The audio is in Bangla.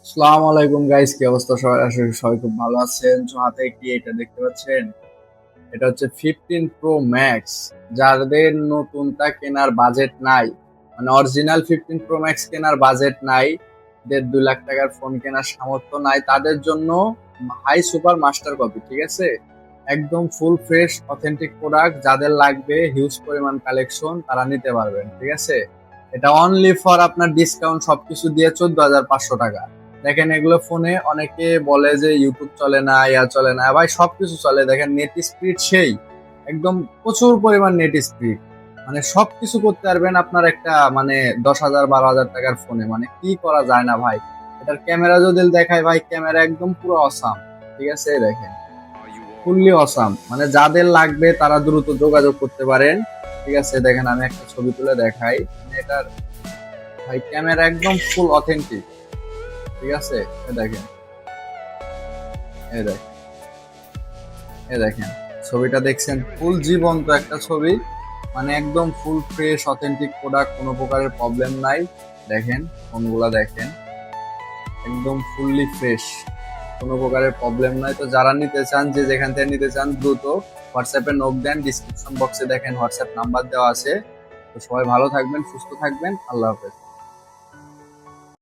আসসালামু আলাইকুম গাইস, কি অবস্থা সবার? আশা করি সবাই খুব ভালো আছেন। তো হাতে কি এটা দেখতে পাচ্ছেন? এটা হচ্ছে 15 প্রো ম্যাক্স। যাদের নতুনটা কেনার বাজেট নাই, মানে অরিজিনাল 15 প্রো ম্যাক্স কেনার বাজেট নাই, 1.5-2 লাখ টাকার ফোন কেনার সামর্থ্য নাই, তাদের জন্য হাই সুপার মাস্টার কপি, ঠিক আছে? একদম ফুল ফ্রেশ অথেন্টিক প্রোডাক্ট। যাদের লাগবে হিউজ পরিমাণ কালেকশন, তারা নিতে পারবেন, ঠিক আছে? এটা অনলি ফর আপনার ডিসকাউন্ট সবকিছু দিয়ে 14,500 টাকা। দেখেন, এগুলো ফোনে অনেকে বলে যে ইউটিউব চলে না, ইয়া চলে না, ভাই সবকিছু চলে। দেখেন নেট স্পিড সেই একদম প্রচুর পরিমাণ নেট স্পিড, মানে সবকিছু করতে পারবেন আপনার একটা মানে 10,000-12,000 টাকার ফোনে। মানে কি করা যায় না ভাই। এটার ক্যামেরা যদি দেখায় ভাই, ক্যামেরা একদম পুরো অসাম, ঠিক আছে? দেখেন ফুললি অসাম। মানে যাদের লাগবে তারা দ্রুত যোগাযোগ করতে পারেন, ঠিক আছে? দেখেন আমি একটা ছবি তুলে দেখাই। মানে এটার ভাই ক্যামেরা একদম ফুল অথেন্টিক, ঠিক আছে? দেখেন, এই দেখেন, এই দেখেন ছবিটা দেখছেন? ফুল জীবন্ত একটা ছবি, মানে একদম ফুল ফ্রেশ অথেন্টিক প্রোডাক্ট, কোনো প্রকারের প্রবলেম নাই। দেখেন ফোনগুলা দেখেন, একদম ফুললি ফ্রেশ, কোনো প্রকারের প্রবলেম নাই। তো যারা নিতে চান, যে যেখান থেকে নিতে চান, দ্রুত হোয়াটসঅ্যাপে নক দেন। ডিসক্রিপশন বক্সে দেখেন হোয়াটসঅ্যাপ নাম্বার দেওয়া আছে। তো সবাই ভালো থাকবেন, সুস্থ থাকবেন, আল্লাহ হাফেজ।